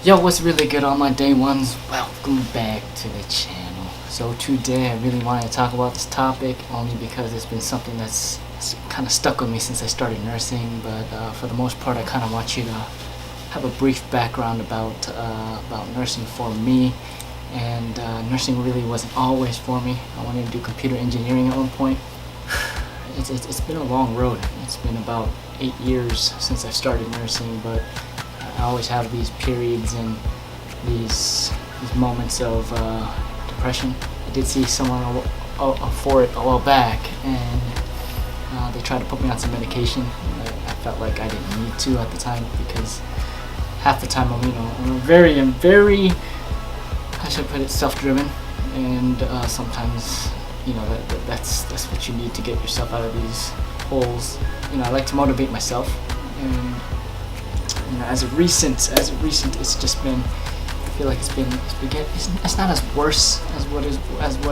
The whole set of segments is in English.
Yo, what's really good on my day ones? Welcome back to the channel. So today I really wanted to talk about this topic only because it's been something that's kind of stuck with me since I started nursing, but for the most part I kind of want you to have a brief background about nursing for me. And nursing really wasn't always for me. I wanted to do computer engineering at one point. It's been a long road. It's been about 8 years since I started nursing, but I always have these periods and these moments of depression. I did see someone for it a while back, and they tried to put me on some medication. I felt like I didn't need to at the time because half the time I'm very, how should I put it, self-driven, and sometimes that's what you need to get yourself out of these holes. I like to motivate myself, and as of recent, it's just been. I feel like it's not as worse as what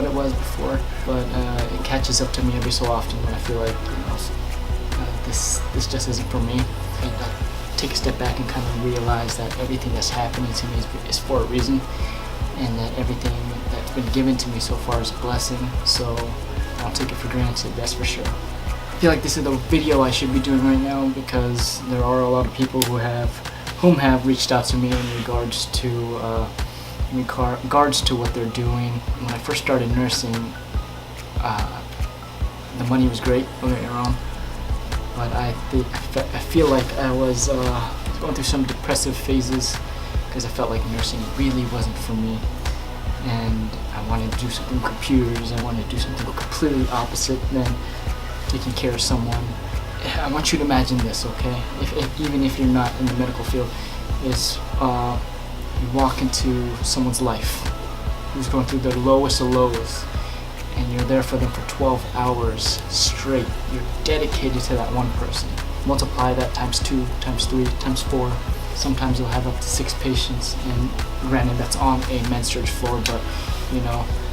it was before, but it catches up to me every so often when I feel like this just isn't for me. I take a step back and kind of realize that everything that's happening to me is for a reason, and that everything that's been given to me so far is a blessing. So I don't take it for granted. That's for sure. I feel like this is the video I should be doing right now because there are a lot of people who have reached out to me in regards to what they're doing. When I first started nursing, the money was great, don't get me wrong, but I feel like I was going through some depressive phases because I felt like nursing really wasn't for me, and I wanted to do something with computers. I wanted to do something completely opposite than taking care of someone. I want you to imagine this, okay? Even if you're not in the medical field, is you walk into someone's life who's going through their lowest of lows, and you're there for them for 12 hours straight. You're dedicated to that one person. Multiply that times 2, times 3, times 4. Sometimes you'll have up to 6 patients, and granted that's on a med-surg floor, but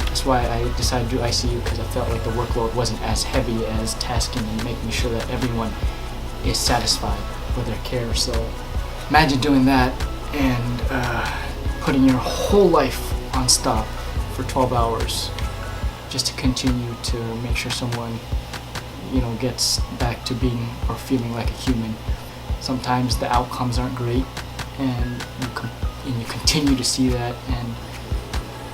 that's why I decided to do ICU, because I felt like the workload wasn't as heavy as tasking and making sure that everyone is satisfied with their care. So imagine doing that and putting your whole life on stop for 12 hours just to continue to make sure someone gets back to being or feeling like a human. Sometimes the outcomes aren't great, and you continue to see that, and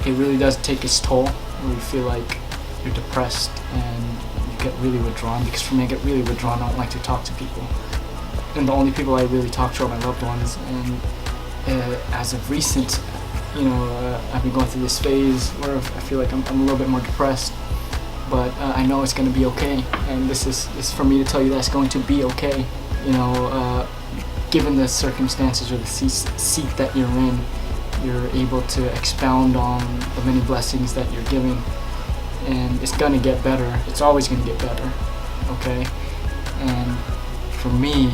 it really does take its toll, where you feel like you're depressed and you get really withdrawn. Because for me, I get really withdrawn. I don't like to talk to people, and the only people I really talk to are my loved ones. And as of recent, I've been going through this phase where I feel like I'm a little bit more depressed, but I know it's going to be okay, and this is for me to tell you that it's going to be okay. Given the circumstances or the seat that you're in, you're able to expound on the many blessings that you're giving, and it's gonna get better. It's always gonna get better, okay? And for me,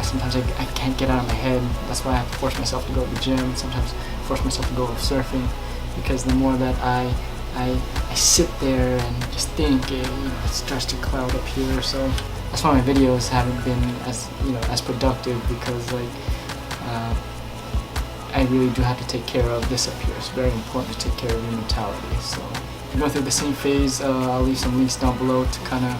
sometimes I can't get out of my head. That's why I have to force myself to go to the gym. Sometimes force myself to go surfing, because the more that I sit there and just think, it starts to cloud up here. So that's why my videos haven't been as productive, because I really do have to take care of this up here. It's very important to take care of your mentality. So if you're going through the same phase, I'll leave some links down below to kind of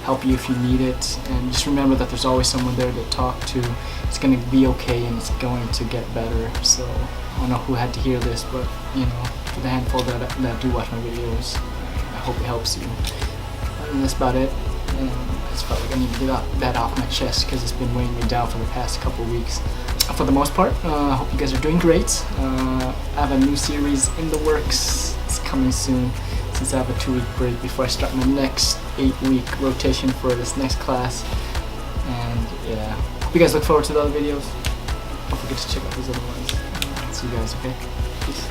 help you if you need it. And just remember that there's always someone there to talk to. It's going to be okay, and it's going to get better. So I don't know who had to hear this, but for the handful that do watch my videos, I hope it helps you. And that's about it. And I just felt like I need to get that off my chest because it's been weighing me down for the past couple of weeks. For the most part, I hope you guys are doing great. I have a new series in the works. It's coming soon, since I have a 2-week break before I start my next 8-week rotation for this next class. And yeah, hope you guys look forward to the other videos. Don't forget to check out these other ones. See you guys, okay? Peace.